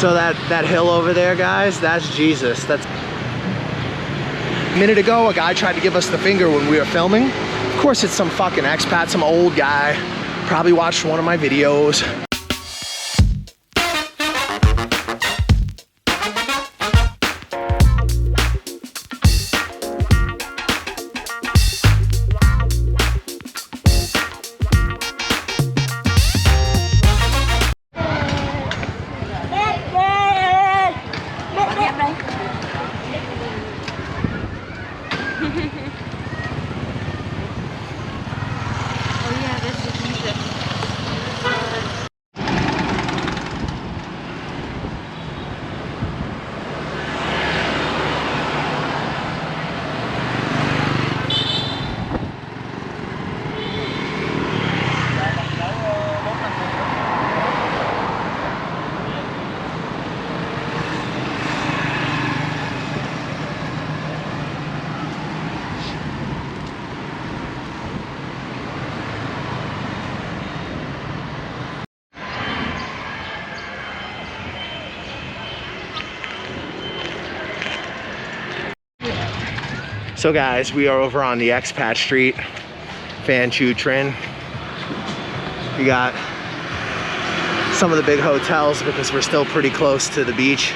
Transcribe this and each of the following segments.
So that hill over there, guys, that's Jesus. That's a minute ago, a guy tried to give us the finger when we were filming. Of course, it's some fucking expat, some old guy. Probably watched one of my videos. So guys, we are over on the expat street, Phan Chu Trinh. We got some of the big hotels because we're still pretty close to the beach.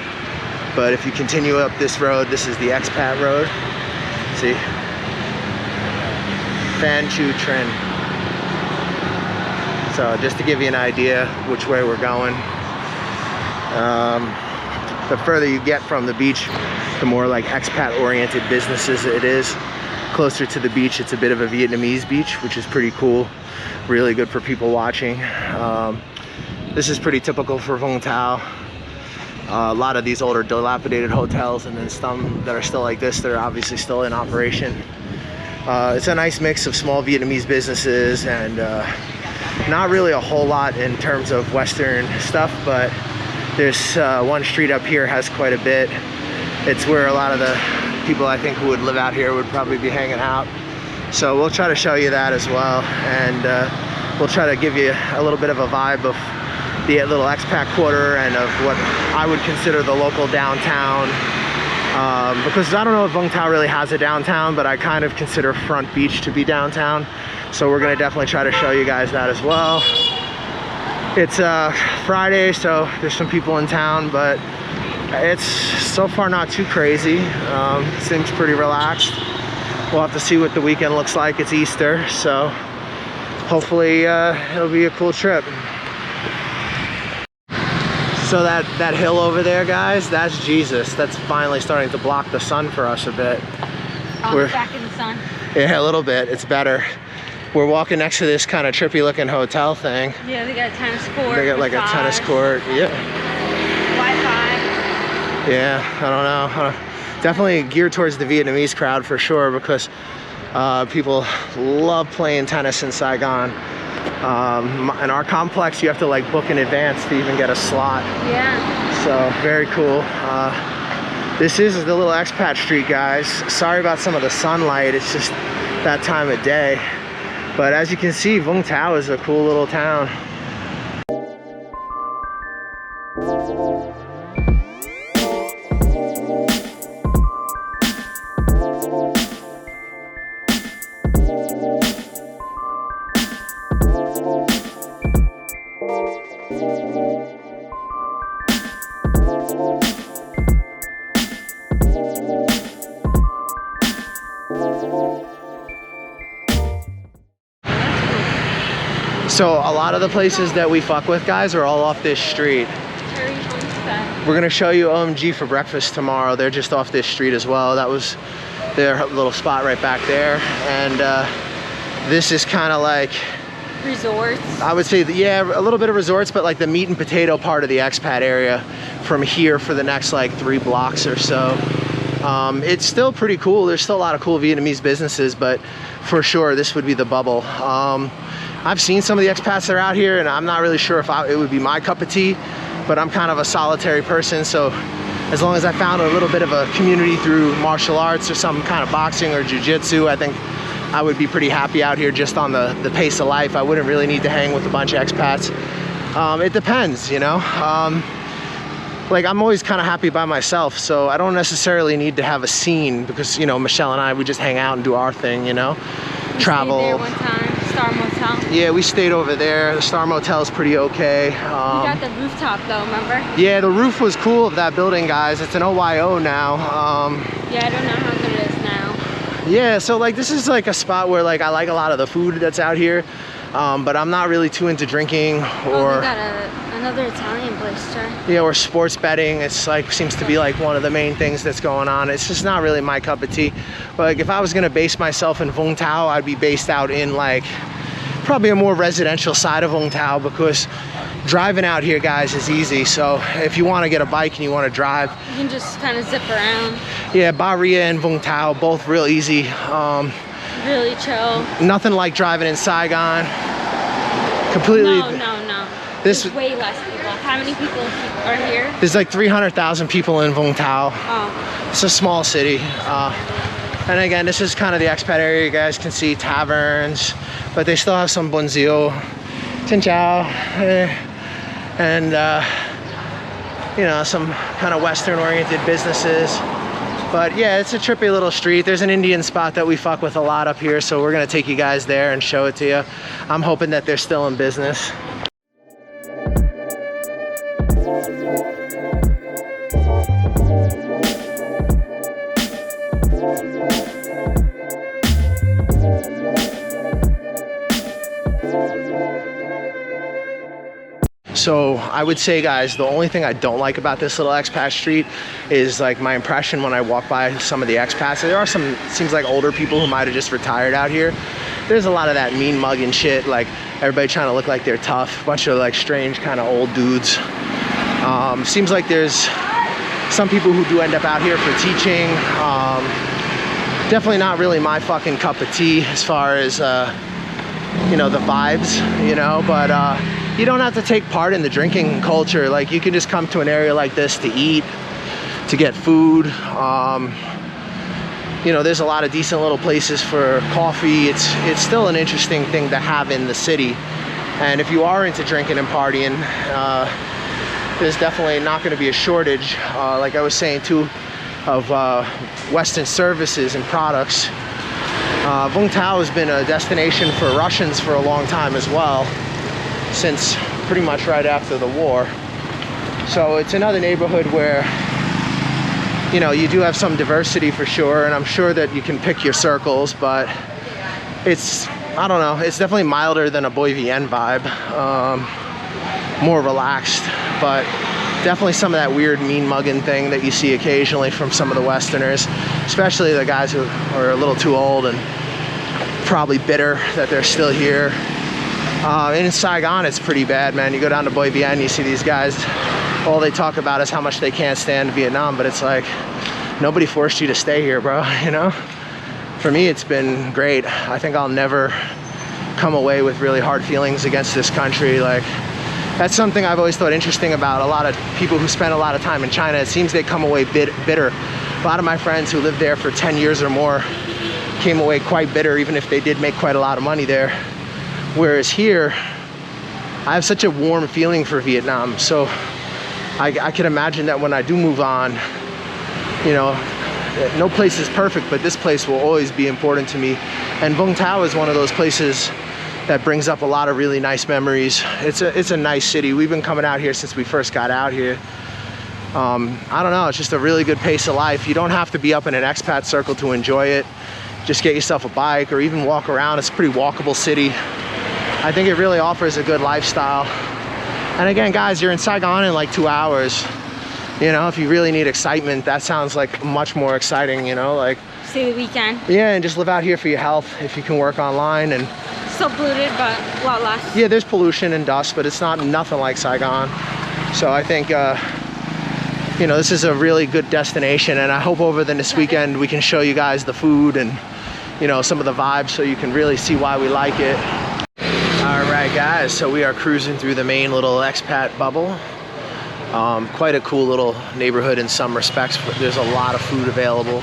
But if you continue up this road, this is the expat road. See? Phan Chu Trinh. So just to give you an idea which way we're going. The further you get from the beach, the more like expat oriented businesses it is. Closer to the beach, it's a bit of a Vietnamese beach, which is pretty cool. Really good for people watching. This is pretty typical for Vung Tau. A lot of these older dilapidated hotels, and then some that are still like this, they're obviously still in operation. It's a nice mix of small Vietnamese businesses and not really a whole lot in terms of Western stuff, but there's one street up here has quite a bit. It's where a lot of the people I think who would live out here would probably be hanging out. So we'll try to show you that as well, and we'll try to give you a little bit of a vibe of the little expat quarter and of what I would consider the local downtown. Because I don't know if Vung Tau really has a downtown, but I kind of consider Front Beach to be downtown. So we're gonna definitely try to show you guys that as well. It's Friday, so there's some people in town, but it's so far not too crazy. Seems pretty relaxed. We'll have to see what the weekend looks like. It's Easter, so hopefully it'll be a cool trip. So that hill over there, guys, that's Jesus. That's finally starting to block the sun for us a bit. We're back in the sun. Yeah, a little bit. It's better. We're walking next to this kind of trippy looking hotel thing. Yeah, they got a tennis court. They got like a tennis court. Yeah. Wi-Fi. Yeah, I don't know. Definitely geared towards the Vietnamese crowd for sure, because people love playing tennis in Saigon. In our complex, you have to like book in advance to even get a slot. Yeah. So very cool. This is the little expat street, guys. Sorry about some of the sunlight. It's just that time of day. But as you can see, Vung Tau is a cool little town. So a lot of the places that we fuck with, guys, are all off this street. We're gonna show you OMG for breakfast tomorrow. They're just off this street as well. That was their little spot right back there. And this is kind of like resorts. I would say, yeah, a little bit of resorts, but like the meat and potato part of the expat area from here for the next like 3 blocks or so. It's still pretty cool. There's still a lot of cool Vietnamese businesses, but for sure this would be the bubble. I've seen some of the expats that are out here, and I'm not really sure if it would be my cup of tea, but I'm kind of a solitary person, so as long as I found a little bit of a community through martial arts or some kind of boxing or jiu-jitsu, I think I would be pretty happy out here just on the pace of life. I wouldn't really need to hang with a bunch of expats. It depends, you know. like I'm always kind of happy by myself, so I don't necessarily need to have a scene because, you know, Michelle and I, we just hang out and do our thing, you know. We Travel. stayed there one time, Star Motel. Yeah, we stayed over there. The Star Motel is pretty okay. We got the rooftop though, remember? Yeah, the roof was cool of that building, guys. It's an OYO now. Yeah, I don't know how good it is now. Yeah, so like this is like a spot where like I like a lot of the food that's out here, but I'm not really too into drinking or. We got another Italian place, try. Yeah, or sports betting. It's like seems to be like one of the main things that's going on. It's just not really my cup of tea. But like if I was gonna base myself in Vung Tau, I'd be based out in like probably a more residential side of Vung Tau, because driving out here, guys, is easy. So if you want to get a bike and you want to drive, You can just kind of zip around. yeah, Baria and Vung Tau, both real easy. Really chill. Nothing like driving in Saigon. Completely. No. This There's way less people. How many people are here? There's like 300,000 people in Vung Tau. Oh. It's a small city. And again, this is kind of the expat area. You guys can see taverns, but they still have some bonzio, Xin Chao, and you know, some kind of Western oriented businesses. But yeah, it's a trippy little street. There's an Indian spot that we fuck with a lot up here, so we're gonna take you guys there and show it to you. I'm hoping that they're still in business. So I would say, guys, the only thing I don't like about this little expat street is like my impression when I walk by some of the expats. There are some, seems like older people who might have just retired out here. There's a lot of that mean mugging shit, like everybody trying to look like they're tough, bunch of like strange kind of old dudes. Seems like there's some people who do end up out here for teaching. Definitely not really my fucking cup of tea as far as you know, the vibes, you know, but you don't have to take part in the drinking culture. Like you can just come to an area like this to eat, to get food. You know, there's a lot of decent little places for coffee. It's still an interesting thing to have in the city. And if you are into drinking and partying, there's definitely not going to be a shortage, like I was saying too, of Western services and products. Vung Tau has been a destination for Russians for a long time as well, since pretty much right after the war. So it's another neighborhood where, you know, you do have some diversity for sure, and I'm sure that you can pick your circles, but it's, I don't know, it's definitely milder than a Boy Vienne vibe, more relaxed, but definitely some of that weird mean mugging thing that you see occasionally from some of the Westerners, especially the guys who are a little too old and probably bitter that they're still here. In Saigon, it's pretty bad, man. You go down to Boy Vienne, you see these guys, all they talk about is how much they can't stand Vietnam, but it's like, nobody forced you to stay here, bro, you know? For me, it's been great. I think I'll never come away with really hard feelings against this country. Like, that's something I've always thought interesting about a lot of people who spend a lot of time in China. It seems they come away bitter. A lot of my friends who lived there for 10 years or more came away quite bitter, even if they did make quite a lot of money there. Whereas here, I have such a warm feeling for Vietnam. So I can imagine that when I do move on, you know, no place is perfect, but this place will always be important to me. And Vung Tau is one of those places that brings up a lot of really nice memories. It's a nice city. We've been coming out here since we first got out here. I don't know, it's just a really good pace of life. You don't have to be up in an expat circle to enjoy it. Just get yourself a bike or even walk around. It's a pretty walkable city. I think it really offers a good lifestyle. And again, guys, you're in Saigon in like 2 hours. You know, if you really need excitement, that sounds like much more exciting, you know, like. Stay the weekend. Yeah, and just live out here for your health if you can work online. And still polluted, but a lot less. yeah, there's pollution and dust, but it's not nothing like Saigon. So I think, you know, this is a really good destination, and I hope over this weekend we can show you guys the food and, you know, some of the vibes so you can really see why we like it. All right, guys, so we are cruising through the main little expat bubble. Quite a cool little neighborhood in some respects. There's a lot of food available.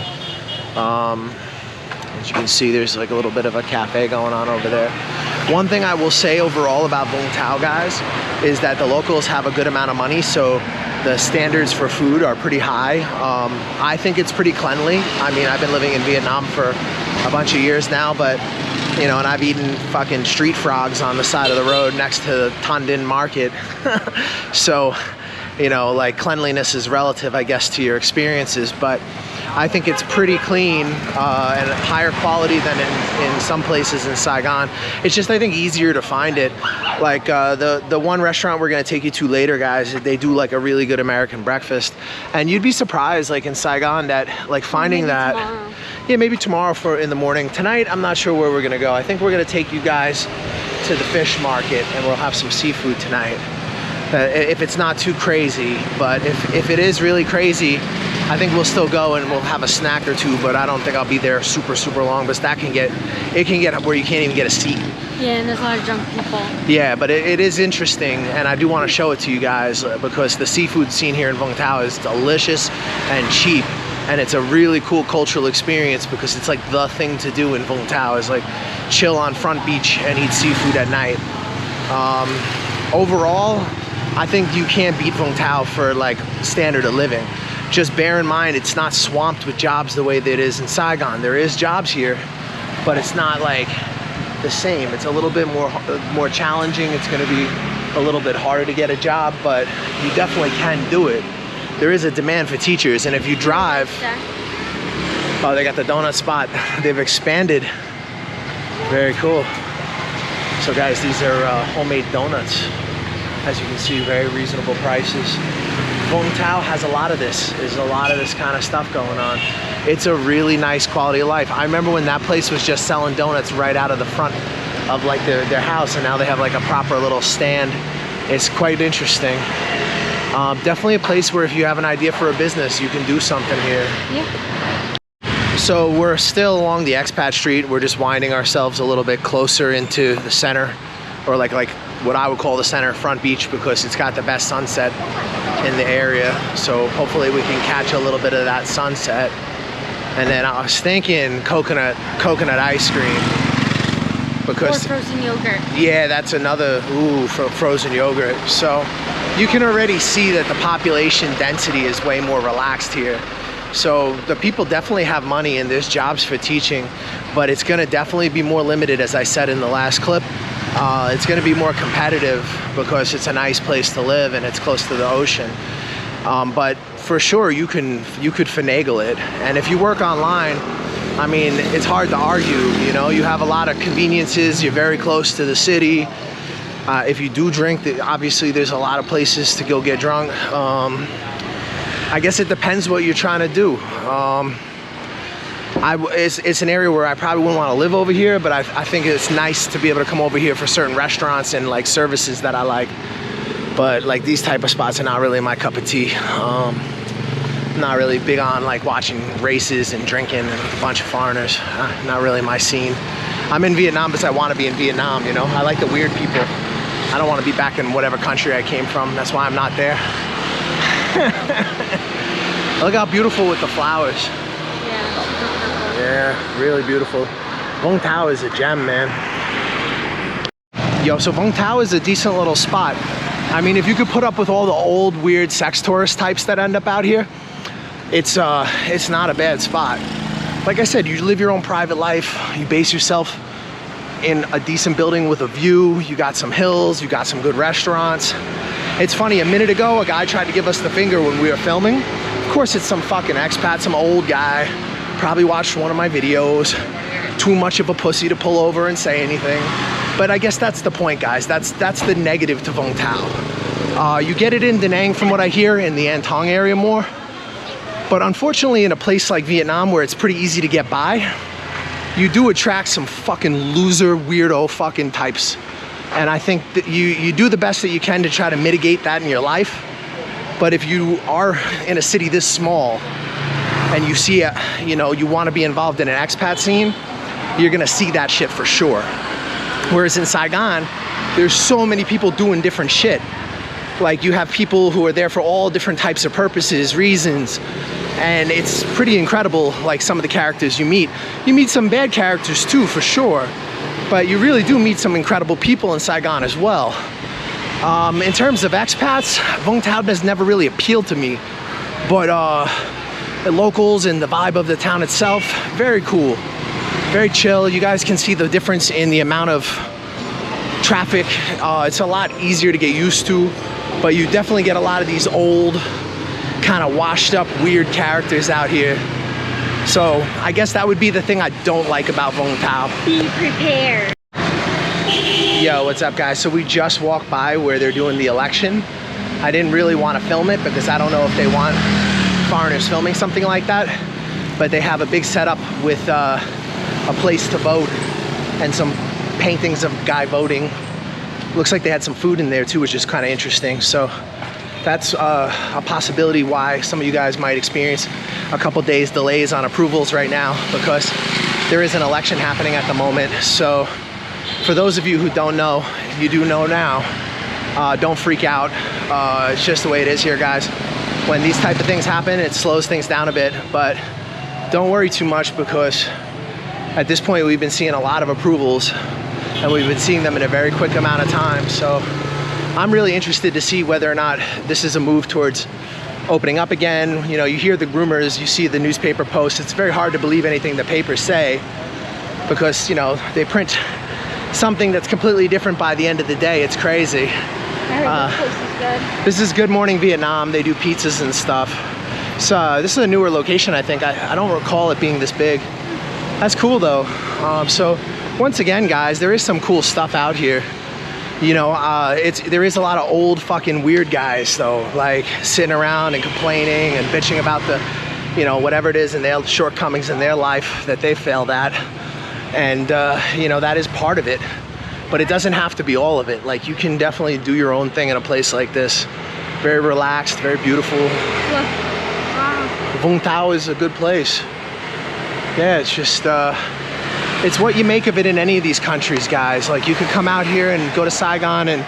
As you can see, there's like a little bit of a cafe going on over there. One thing I will say overall about Vung Tau, guys, is that the locals have a good amount of money, so the standards for food are pretty high. I think it's pretty cleanly. I mean, I've been living in Vietnam for a bunch of years now, but you know, and I've eaten fucking street frogs on the side of the road next to Ton Din Market. So, you know, like, cleanliness is relative, I guess, to your experiences, but I think it's pretty clean and higher quality than in some places in Saigon. It's just, I think, easier to find it. Like the one restaurant we're gonna take you to later, guys, they do like a really good American breakfast, and you'd be surprised, like in Saigon, that like finding that. Tomorrow. Yeah, maybe tomorrow for in the morning. Tonight, I'm not sure where we're gonna go. I think we're gonna take you guys to the fish market, and we'll have some seafood tonight. If it's not too crazy, but if it is really crazy, I think we'll still go and we'll have a snack or two, but I don't think I'll be there super long, because that can get where you can't even get a seat. Yeah, and there's a lot of drunk people. Yeah, but it is interesting, and I do want to show it to you guys, because the seafood scene here in Vung Tau is delicious and cheap, and it's a really cool cultural experience, because it's like the thing to do in Vung Tau is like chill on Front Beach and eat seafood at night. Overall, I think you can't beat Vung Tau for like standard of living. Just bear in mind, it's not swamped with jobs the way that it is in Saigon. There is jobs here, but it's not like the same. It's a little bit more challenging. It's gonna be a little bit harder to get a job, but you definitely can do it. There is a demand for teachers, and if you drive, oh, they got the donut spot. They've expanded. Very cool. So guys, these are homemade donuts. As you can see, very reasonable prices. Vung Tau has a lot of this. There's a lot of this kind of stuff going on. It's a really nice quality of life. I remember when that place was just selling donuts right out of the front of like their house, and now they have like a proper little stand. It's quite interesting. Definitely a place where if you have an idea for a business, you can do something here. Yeah. So we're still along the expat street. We're just winding ourselves a little bit closer into the center, or like what I would call the center, Front Beach, because it's got the best sunset in the area. So hopefully we can catch a little bit of that sunset. And then I was thinking coconut ice cream, because or frozen yogurt. Yeah, that's another for frozen yogurt. So you can already see that the population density is way more relaxed here. So the people definitely have money, and there's jobs for teaching, but it's gonna definitely be more limited, as I said in the last clip. It's going to be more competitive because it's a nice place to live and it's close to the ocean. But for sure, you could finagle it. And if you work online, I mean, it's hard to argue. You know, you have a lot of conveniences. You're very close to the city. If you do drink, obviously there's a lot of places to go get drunk. I guess it depends what you're trying to do. It's an area where I probably wouldn't want to live over here, but I think it's nice to be able to come over here for certain restaurants and like services that I like. But like these type of spots are not really my cup of tea. I'm not really big on like watching races and drinking and a bunch of foreigners. Not really my scene. I'm in Vietnam because I want to be in Vietnam, you know? I like the weird people. I don't want to be back in whatever country I came from. That's why I'm not there. Look how beautiful with the flowers. Yeah, really beautiful. Vung Tau is a gem, man. Yo, so Vung Tau is a decent little spot. I mean, if you could put up with all the old, weird sex tourist types that end up out here, it's not a bad spot. Like I said, you live your own private life. You base yourself in a decent building with a view. You got some hills, you got some good restaurants. It's funny, a minute ago, a guy tried to give us the finger when we were filming. Of course, it's some fucking expat, some old guy. Probably watched one of my videos. Too much of a pussy to pull over and say anything. But I guess that's the point, guys. That's the negative to Vung Tau. You get it in Da Nang from what I hear, in the An Thong area more. But unfortunately, in a place like Vietnam where it's pretty easy to get by, you do attract some fucking loser, weirdo fucking types. And I think that you do the best that you can to try to mitigate that in your life. But if you are in a city this small, and you see, you know, you want to be involved in an expat scene, you're gonna see that shit for sure. Whereas in Saigon, there's so many people doing different shit. Like you have people who are there for all different types of purposes, reasons, and it's pretty incredible, like some of the characters you meet. You meet some bad characters too, for sure, but you really do meet some incredible people in Saigon as well. In terms of expats, Vung Tau has never really appealed to me, but the locals and the vibe of the town itself, very cool, very chill. You guys can see the difference in the amount of traffic. It's a lot easier to get used to, but you definitely get a lot of these old, kind of washed up, weird characters out here. So I guess that would be the thing I don't like about Vung Tau. Be prepared. Yo, what's up guys? So we just walked by where they're doing the election. I didn't really want to film it because I don't know if they want foreigners filming something like that, but they have a big setup with a place to vote and some paintings of a guy voting. Looks like they had some food in there too, which is kind of interesting. So that's a possibility why some of you guys might experience a couple days delays on approvals right now, because there is an election happening at the moment. So for those of you who don't know, you do know now, don't freak out. It's just the way it is here, guys. When these type of things happen, it slows things down a bit, but don't worry too much, because at this point we've been seeing a lot of approvals and we've been seeing them in a very quick amount of time. So I'm really interested to see whether or not this is a move towards opening up again. You know, you hear the rumors, you see the newspaper posts. It's very hard to believe anything the papers say, because, you know, they print something that's completely different by the end of the day. It's crazy. I heard this place is good. This is Good Morning Vietnam. They do pizzas and stuff. So this is a newer location, I think. I don't recall it being this big. That's cool though. So once again, guys, there is some cool stuff out here. You know, there is a lot of old fucking weird guys though, like sitting around and complaining and bitching about the, you know, whatever it is in their shortcomings in their life that they failed at. And you know, that is part of it, but it doesn't have to be all of it. Like, you can definitely do your own thing in a place like this. Very relaxed, very beautiful. Look. Wow. Vung Tau is a good place. Yeah, it's just it's what you make of it in any of these countries, guys. Like, you could come out here and go to Saigon and,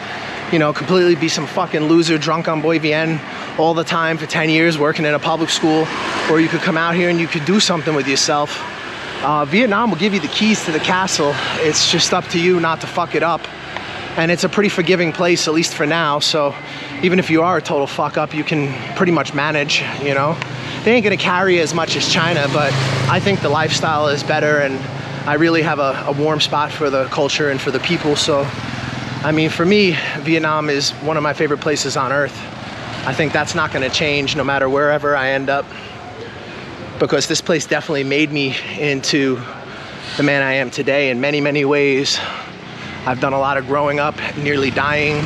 you know, completely be some fucking loser drunk on Boi Vien all the time for 10 years working in a public school, or you could come out here and you could do something with yourself. Vietnam will give you the keys to the castle. It's just up to you not to fuck it up. And it's a pretty forgiving place, at least for now. So even if you are a total fuck up, you can pretty much manage, you know. They ain't gonna carry as much as China, but I think the lifestyle is better, and I really have a warm spot for the culture and for the people. So, I mean, for me, Vietnam is one of my favorite places on earth. I think that's not gonna change no matter wherever I end up, because this place definitely made me into the man I am today in many, many ways. I've done a lot of growing up, nearly dying.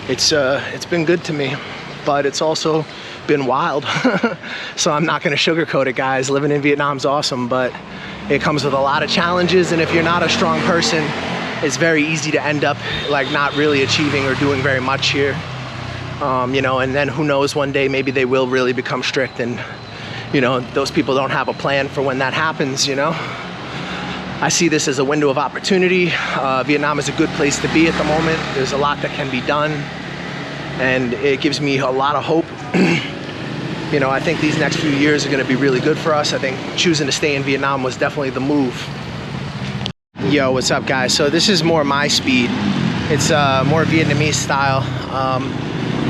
It's been good to me, but it's also been wild. So I'm not gonna sugarcoat it, guys. Living in Vietnam's awesome, but it comes with a lot of challenges, and if you're not a strong person, it's very easy to end up like not really achieving or doing very much here. You know, and then who knows, one day maybe they will really become strict, and you know, those people don't have a plan for when that happens, you know. I see this as a window of opportunity. Vietnam is a good place to be at the moment. There's a lot that can be done, and it gives me a lot of hope. You know, I think these next few years are gonna be really good for us. I think choosing to stay in Vietnam was definitely the move. Yo, what's up, guys? So this is more my speed. It's more Vietnamese style.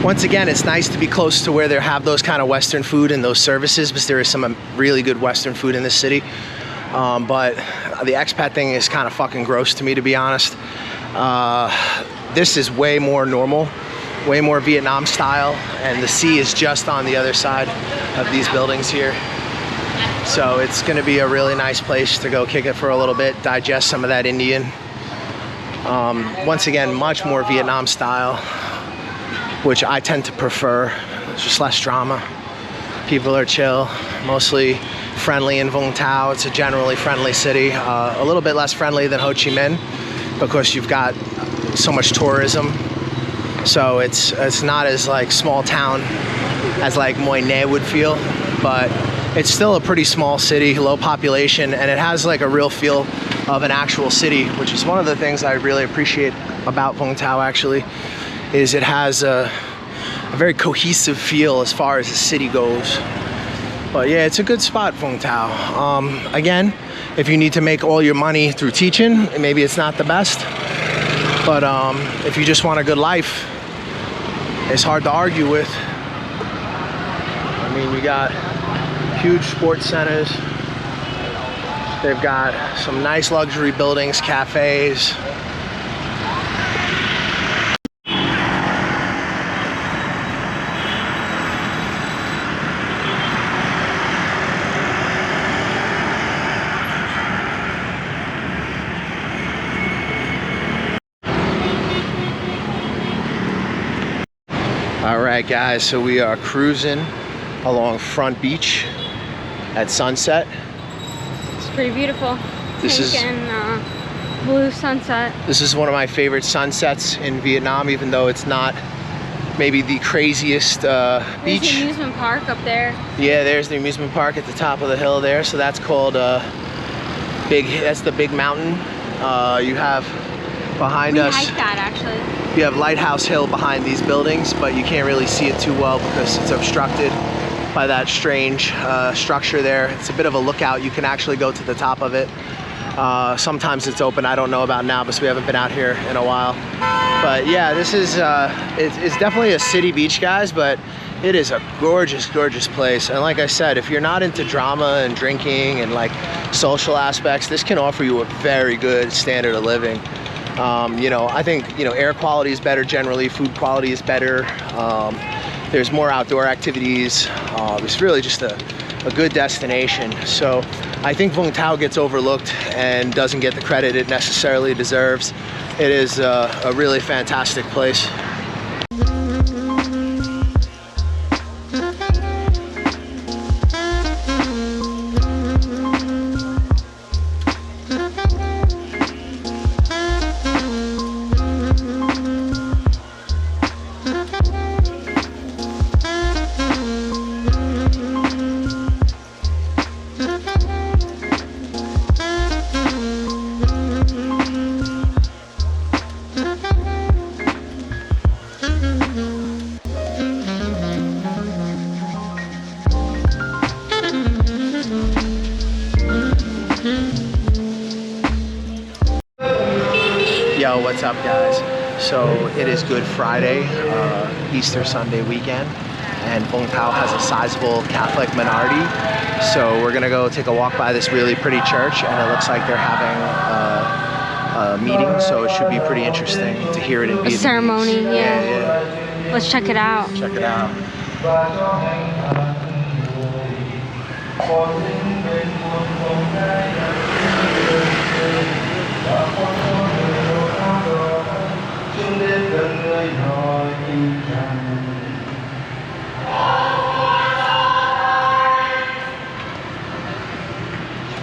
Once again, it's nice to be close to where they have those kind of Western food and those services, because there is some really good Western food in this city. But the expat thing is kind of fucking gross to me, to be honest. This is way more normal, way more Vietnam style, and the sea is just on the other side of these buildings here. So it's gonna be a really nice place to go kick it for a little bit, digest some of that Indian. Once again, much more Vietnam style, which I tend to prefer. There's just less drama. People are chill, mostly friendly in Vung Tau. It's a generally friendly city, a little bit less friendly than Ho Chi Minh, because you've got so much tourism. So it's not as like small town as like Moi Ne would feel, but it's still a pretty small city, low population, and it has like a real feel of an actual city, which is one of the things I really appreciate about Vung Tau actually, is it has a very cohesive feel as far as the city goes. But yeah, it's a good spot, Vung Tau. Again, if you need to make all your money through teaching, maybe it's not the best. But if you just want a good life, it's hard to argue with. I mean, you got huge sports centers. They've got some nice luxury buildings, cafes. All right, guys, so we are cruising along Front Beach at sunset. It's pretty beautiful. This Pink is and blue sunset. This is one of my favorite sunsets in Vietnam, even though it's not maybe the craziest beach. There's the amusement park up there. Yeah, there's the amusement park at the top of the hill there. So that's called that's the big mountain. You have behind us. We hiked that actually. You have Lighthouse Hill behind these buildings, but you can't really see it too well because it's obstructed by that strange structure there. It's a bit of a lookout. You can actually go to the top of it. Sometimes it's open. I don't know about now because we haven't been out here in a while. But yeah, this is it's definitely a city beach, guys, but it is a gorgeous, gorgeous place. And like I said, if you're not into drama and drinking and like social aspects, this can offer you a very good standard of living. You know, I think, you know, air quality is better generally, food quality is better. There's more outdoor activities. It's really just a good destination. So I think Vung Tau gets overlooked and doesn't get the credit it necessarily deserves. It is a really fantastic place. Yo, what's up, guys? So it is Good Friday, Easter Sunday weekend, and Vung Tau has a sizable Catholic minority. So we're gonna go take a walk by this really pretty church, and it looks like they're having a meeting, so it should be pretty interesting to hear it in Vietnamese. A ceremony, yeah. Yeah. Let's check it out. Check it out.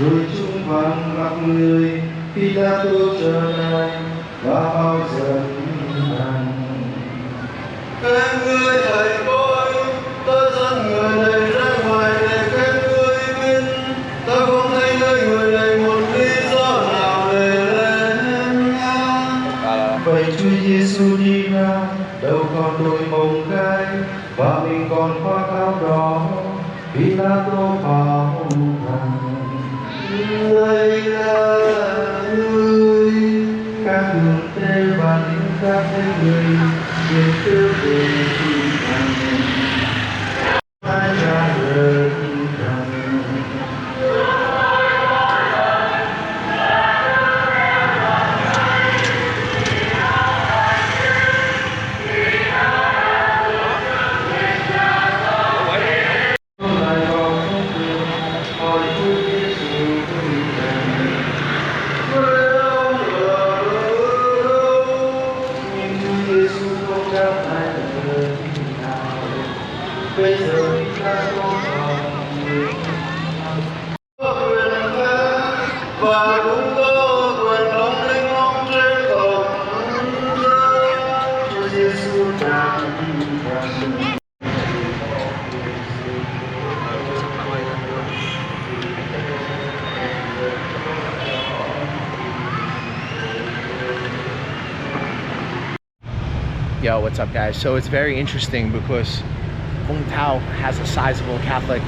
Rồi chúng vàng mặt người khi ta tu trở lại và bao giờ vàng. Các ngươi thầy ơi, tôi dẫn người này ra ngoài để các ngươi biết. Tôi không thấy nơi người này một lý do nào để lên ngang. Vậy Chúa Giêsu đi ra, đâu còn đôi mông gai và mình còn khoác áo đỏ vì ta tô vào vàng. Đây là người các đường tê và những các người nhìn trước về thiên đàng hai cha đời thiên đàng. Và cũng có quyền lóng linh long trên không Chúa Giêsu đã Yo, what's up, guys? So it's very interesting because Vung Tau has a sizable Catholic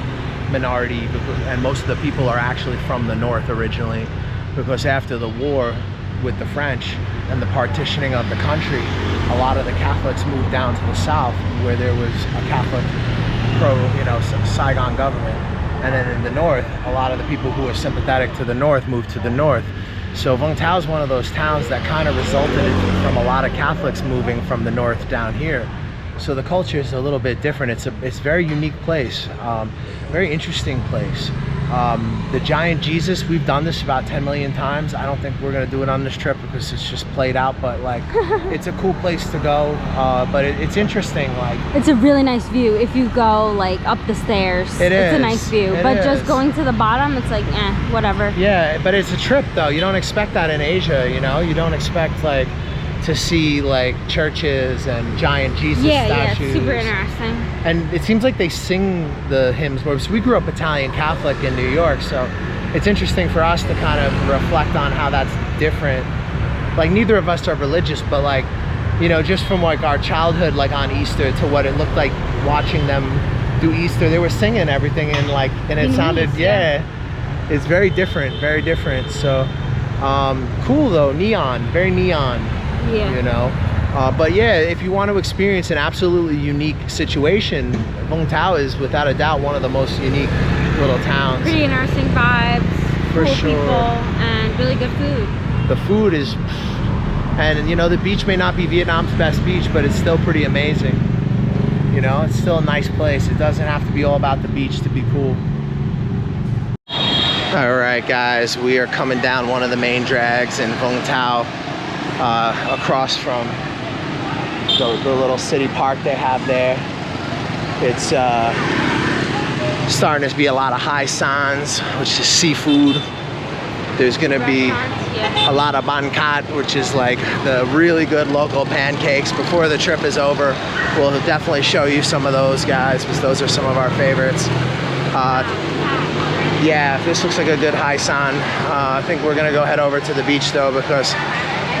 minority, and most of the people are actually from the north originally, because after the war with the French and the partitioning of the country, a lot of the Catholics moved down to the south where there was a Catholic Saigon government. And then in the north, a lot of the people who were sympathetic to the north moved to the north. So Vung Tau is one of those towns that kind of resulted from a lot of Catholics moving from the north down here. So the culture is a little bit different. It's a very unique place, very interesting place. The giant Jesus, we've done this about 10 million times. I don't think we're gonna do it on this trip because it's just played out, but like it's a cool place to go. But it's interesting. Like, it's a really nice view if you go like up the stairs. It's a nice view. But just going to the bottom, it's like whatever. Yeah, but it's a trip though. You don't expect that in Asia, you know? You don't expect like to see like churches and giant Jesus statues. Yeah, super interesting. And it seems like they sing the hymns more. So we grew up Italian Catholic in New York, so it's interesting for us to kind of reflect on how that's different. Like, neither of us are religious, but like, you know, just from like our childhood, like on Easter, to what it looked like watching them do Easter, they were singing everything and like, and it sounded, it's very different, very different. So cool though, neon, very neon. Yeah. You know, but yeah, if you want to experience an absolutely unique situation, Vung Tau is without a doubt one of the most unique little towns. Pretty interesting vibes, for cool sure. People, and really good food. The food is, and you know, the beach may not be Vietnam's best beach, but it's still pretty amazing. You know, it's still a nice place. It doesn't have to be all about the beach to be cool. All right, guys, we are coming down one of the main drags in Vung Tau. Across from the little city park they have there. It's starting to be a lot of hai sans, which is seafood. There's gonna be a lot of ban kat, which is like the really good local pancakes. Before the trip is over, we'll definitely show you some of those, guys, because those are some of our favorites. Yeah, this looks like a good hai san. I think we're gonna go head over to the beach though, because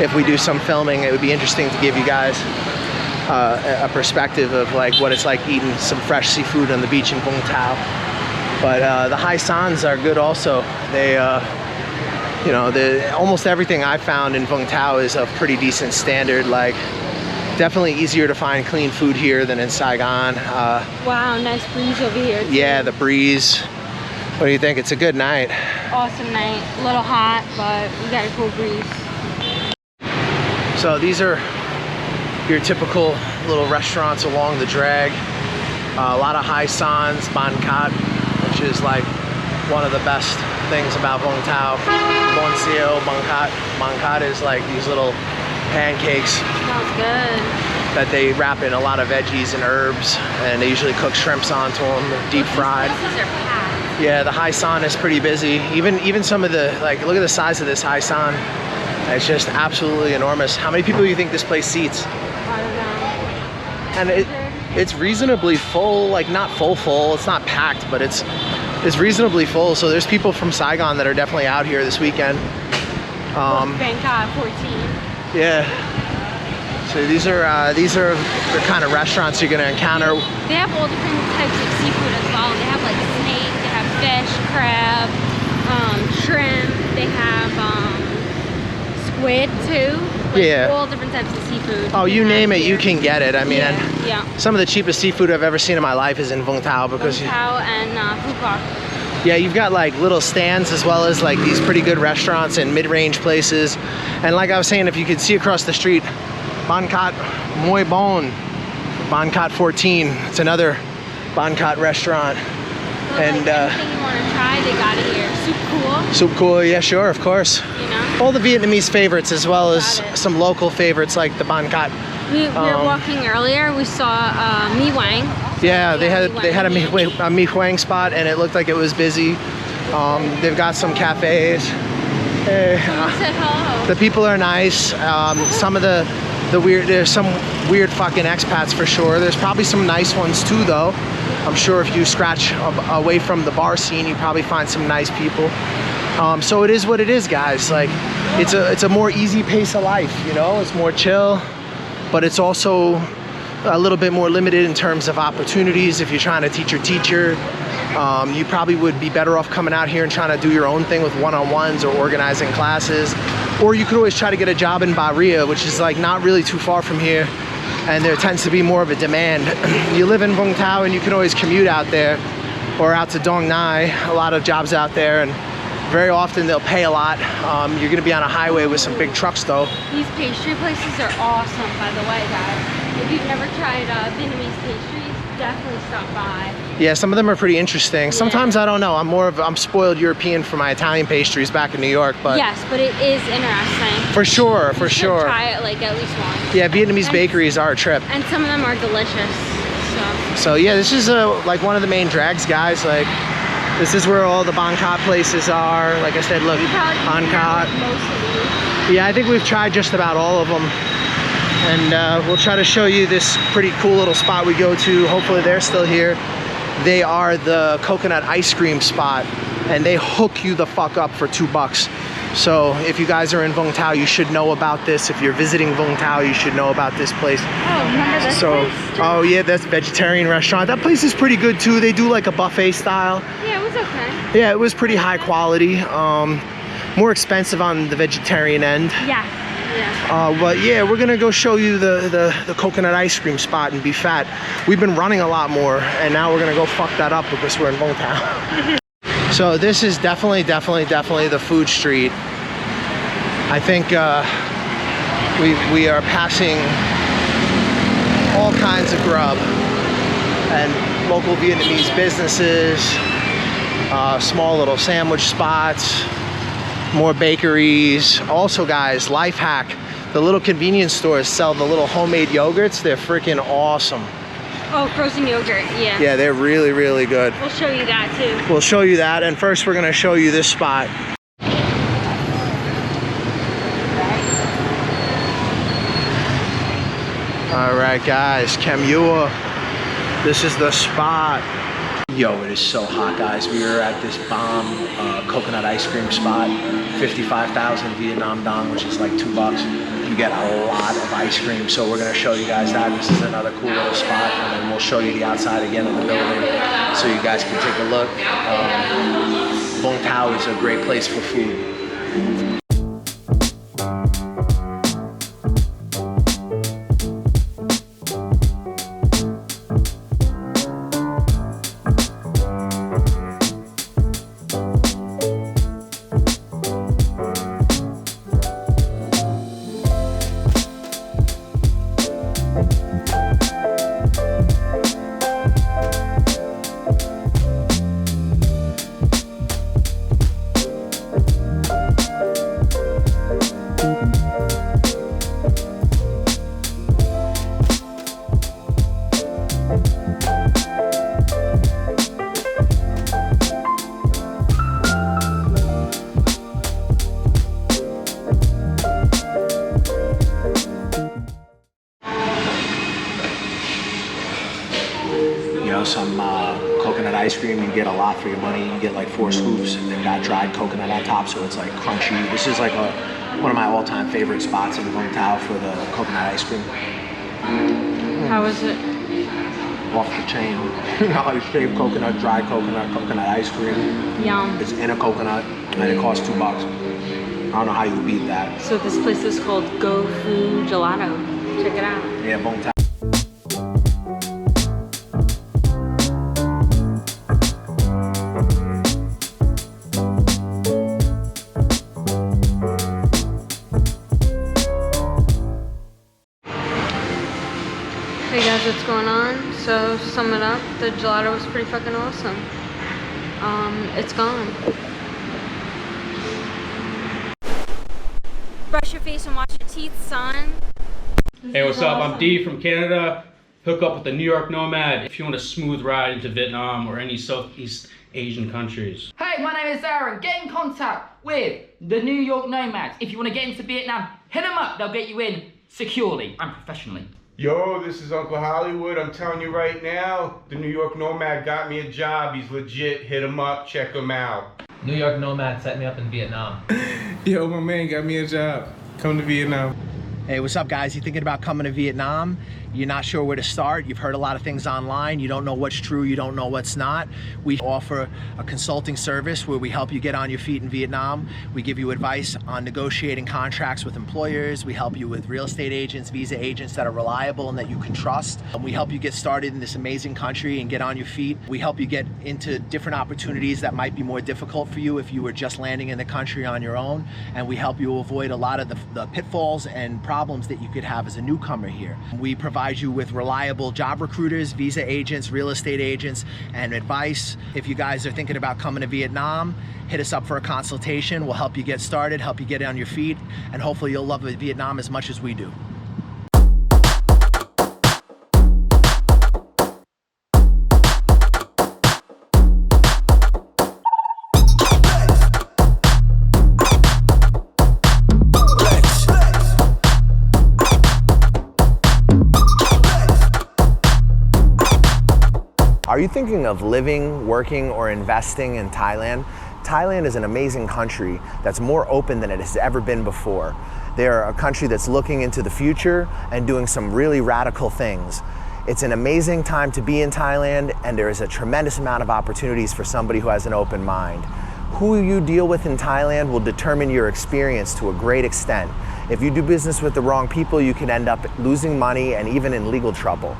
if we do some filming, it would be interesting to give you guys a perspective of like what it's like eating some fresh seafood on the beach in Vung Tau. But the hai sans are good also. They, you know, almost everything I found in Vung Tau is of pretty decent standard. Like, definitely easier to find clean food here than in Saigon. Wow, nice breeze over here too. Yeah, the breeze. What do you think? It's a good night. Awesome night. A little hot, but we got a cool breeze. So these are your typical little restaurants along the drag. A lot of hai sans, ban kat, which is like one of the best things about Vung Tau. Bon sio, ban kat. Ban kat is like these little pancakes. Smells good. That they wrap in a lot of veggies and herbs, and they usually cook shrimps onto them, deep fried. Yeah, the hai san is pretty busy. Even some of the, like, look at the size of this hai san. It's just absolutely enormous. How many people do you think this place seats? I don't know. And it's reasonably full, like not full, it's not packed, but it's reasonably full. So there's people from Saigon that are definitely out here this weekend. Bangkok 14. Yeah. So these are the kind of restaurants you're gonna encounter. They have all different types of seafood as well. They have like snake, they have fish, crab, shrimp, they have squid too. Like all different types of seafood. Oh, you name it, you can get it. I mean, yeah. Some of the cheapest seafood I've ever seen in my life is in Vung Tau, because Vung Tau and Phu Quoc. Yeah, you've got like little stands as well as like these pretty good restaurants and mid-range places. And like I was saying, if you could see across the street, Ban Kat Moi Bon, Ban Kat 14. It's another Ban Kat restaurant. So and like anything you want to try, they got it here. Soup cool. Soup cool, yeah, sure, of course. You know. All the Vietnamese favorites as well as some local favorites like the Ban Kat. We were walking earlier. We saw Mi Wang. Yeah, they had a Mi Huang spot, and it looked like it was busy. They've got some cafes. Said hello. The people are nice. Some of the there's some weird fucking expats for sure. There's probably some nice ones too, though. I'm sure if you scratch away from the bar scene, you probably find some nice people. So it is what it is, guys. Like, it's a more easy pace of life, you know. It's more chill, but it's also a little bit more limited in terms of opportunities if you're trying to teach your teacher. You probably would be better off coming out here and trying to do your own thing with one-on-ones or organizing classes. Or you could always try to get a job in Bahria, which is like not really too far from here. And there tends to be more of a demand. You live in Vung Tau and you can always commute out there or out to Dong Nai. A lot of jobs out there, and very often they'll pay a lot. You're gonna be on a highway with some big trucks though. These pastry places are awesome, by the way, guys. If you've never tried Vietnamese pastries, definitely stop by. Yeah, some of them are pretty interesting. Sometimes I don't know. I'm spoiled European for my Italian pastries back in New York, but yes, but it is interesting. For sure, for sure. Try it like at least once. Yeah, Vietnamese bakeries are a trip. And some of them are delicious. So yeah, this is like one of the main drags, guys. Like, this is where all the Bang Cat places are. Like I said, look, Bang Cat. Yeah, I think we've tried just about all of them. And we'll try to show you this pretty cool little spot we go to. Hopefully they're still here. They are the coconut ice cream spot, and they hook you the fuck up for $2. So if you guys are in Vung Tau, you should know about this. If you're visiting Vung Tau, you should know about this place. Oh, remember this place? Oh yeah, that's a vegetarian restaurant. That place is pretty good too. They do like a buffet style. Yeah, it was okay. Yeah, it was pretty high quality. More expensive on the vegetarian end. Yeah. Yeah. But yeah, we're gonna go show you the coconut ice cream spot in Be Fat. We've been running a lot more, and now we're gonna go fuck that up because we're in Vung Tau. So this is definitely the food street. I think we are passing all kinds of grub and local Vietnamese businesses, small little sandwich spots, more bakeries. Also guys, life hack, the little convenience stores sell the little homemade yogurts. They're freaking awesome. Oh, frozen yogurt, yeah. Yeah, they're really, really good. We'll show you that too. We'll show you that, and first we're gonna show you this spot. All right, guys, Kem Yua. This is the spot. Yo, it is so hot, guys. We are at this bomb coconut ice cream spot. 55,000 Vietnam dong, which is like $2. You get a lot of ice cream, so we're gonna show you guys that. This is another cool little spot, and then we'll show you the outside again of the building so you guys can take a look. Vung Tau is a great place for food. Some coconut ice cream. You get a lot for your money. You get like 4 scoops, and they've got dried coconut on top, so it's like crunchy. This is like one of my all-time favorite spots in Vung Tau for the coconut ice cream. How is it? Off the chain. Like shaved coconut, dried coconut ice cream. Yum. It's in a coconut, and it costs $2. I don't know how you beat that. So this place is called Go Fu Gelato. Check it out. Yeah, Vung Tau. Hey guys, what's going on? So, sum it up, the gelato was pretty fucking awesome. It's gone. Brush your face and wash your teeth, son. Hey, what's up? I'm D from Canada. Hook up with the New York Nomad if you want a smooth ride into Vietnam or any Southeast Asian countries. Hey, my name is Aaron. Get in contact with the New York Nomads. If you want to get into Vietnam, hit them up. They'll get you in securely and professionally. Yo, this is Uncle Hollywood. I'm telling you right now, the New York Nomad got me a job. He's legit. Hit him up. Check him out. New York Nomad set me up in Vietnam. Yo, my man got me a job. Come to Vietnam. Hey, what's up guys? You thinking about coming to Vietnam? you're not sure where to start, you've heard a lot of things online, you don't know what's true, you don't know what's not, we offer a consulting service where we help you get on your feet in Vietnam. We give you advice on negotiating contracts with employers. We help you with real estate agents, visa agents that are reliable and that you can trust. We help you get started in this amazing country and get on your feet. We help you get into different opportunities that might be more difficult for you if you were just landing in the country on your own. And we help you avoid a lot of the pitfalls and problems that you could have as a newcomer here. We provide you with reliable job recruiters, visa agents, real estate agents, and advice. If you guys are thinking about coming to Vietnam, hit us up for a consultation. We'll help you get started, help you get on your feet, and hopefully you'll love Vietnam as much as we do. Are you thinking of living, working, or investing in Thailand? Thailand is an amazing country that's more open than it has ever been before. They're a country that's looking into the future and doing some really radical things. It's an amazing time to be in Thailand, and there is a tremendous amount of opportunities for somebody who has an open mind. Who you deal with in Thailand will determine your experience to a great extent. If you do business with the wrong people, you can end up losing money and even in legal trouble.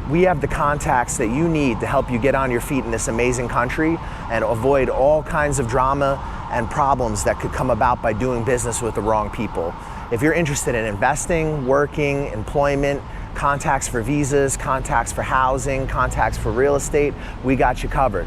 We have the contacts that you need to help you get on your feet in this amazing country and avoid all kinds of drama and problems that could come about by doing business with the wrong people. If you're interested in investing, working, employment, contacts for visas, contacts for housing, contacts for real estate, we got you covered.